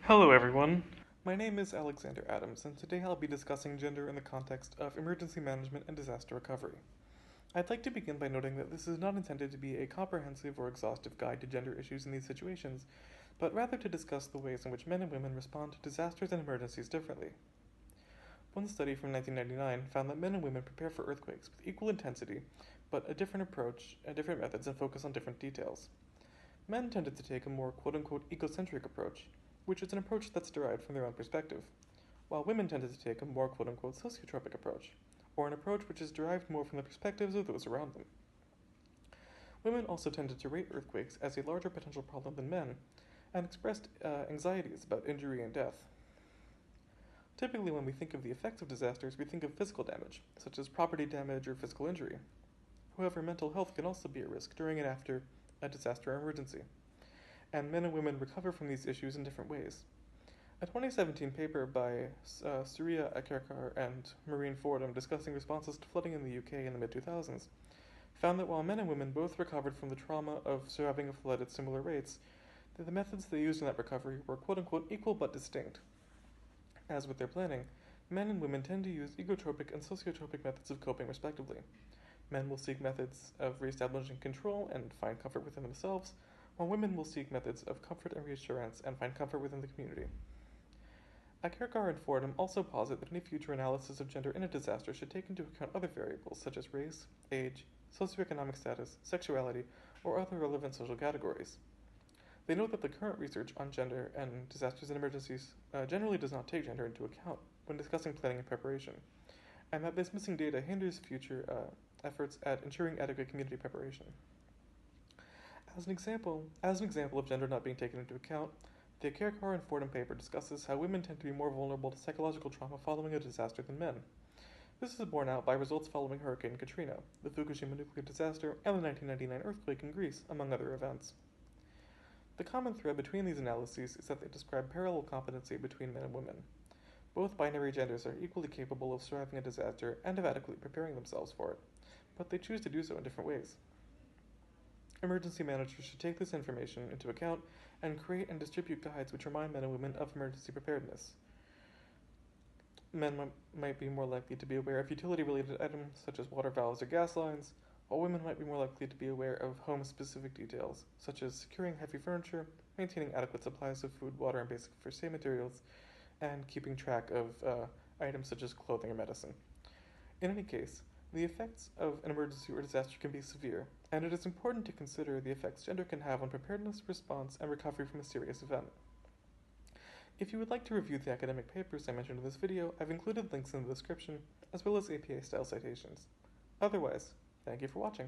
Hello everyone, my name is Alexander Adams, and today I'll be discussing gender in the context of emergency management and disaster recovery. I'd like to begin by noting that this is not intended to be a comprehensive or exhaustive guide to gender issues in these situations, but rather to discuss the ways in which men and women respond to disasters and emergencies differently. One study from 1999 found that men and women prepare for earthquakes with equal intensity, but a different approach, different methods, and focus on different details. Men tended to take a more quote-unquote egocentric approach, which is an approach that's derived from their own perspective, while women tended to take a more quote-unquote sociotropic approach, or an approach which is derived more from the perspectives of those around them. Women also tended to rate earthquakes as a larger potential problem than men, and expressed anxieties about injury and death. Typically, when we think of the effects of disasters, we think of physical damage, such as property damage or physical injury. However, mental health can also be a risk during and after a disaster or emergency, and men and women recover from these issues in different ways. A 2017 paper by Surya Akerkar and Fordham discussing responses to flooding in the UK in the mid-2000s found that while men and women both recovered from the trauma of surviving a flood at similar rates, that the methods they used in that recovery were quote-unquote equal but distinct. As with their planning, men and women tend to use egotropic and sociotropic methods of coping respectively. Men will seek methods of reestablishing control and find comfort within themselves, while women will seek methods of comfort and reassurance and find comfort within the community. Akerkar and Fordham also posit that any future analysis of gender in a disaster should take into account other variables such as race, age, socioeconomic status, sexuality, or other relevant social categories. They note that the current research on gender and disasters and emergencies generally does not take gender into account when discussing planning and preparation, and that this missing data hinders future efforts at ensuring adequate community preparation. As an example of gender not being taken into account, the Akerkar and Fordham paper discusses how women tend to be more vulnerable to psychological trauma following a disaster than men. This is borne out by results following Hurricane Katrina, the Fukushima nuclear disaster, and the 1999 earthquake in Greece, among other events. The common thread between these analyses is that they describe parallel competency between men and women. Both binary genders are equally capable of surviving a disaster and of adequately preparing themselves for it, but they choose to do so in different ways. Emergency managers should take this information into account and create and distribute guides which remind men and women of emergency preparedness. Men might be more likely to be aware of utility-related items such as water valves or gas lines, while women might be more likely to be aware of home-specific details, such as securing heavy furniture, maintaining adequate supplies of food, water, and basic first aid materials, and keeping track of items such as clothing or medicine. In any case, the effects of an emergency or disaster can be severe, and it is important to consider the effects gender can have on preparedness, response, and recovery from a serious event. If you would like to review the academic papers I mentioned in this video, I've included links in the description, as well as APA-style citations. Otherwise, thank you for watching.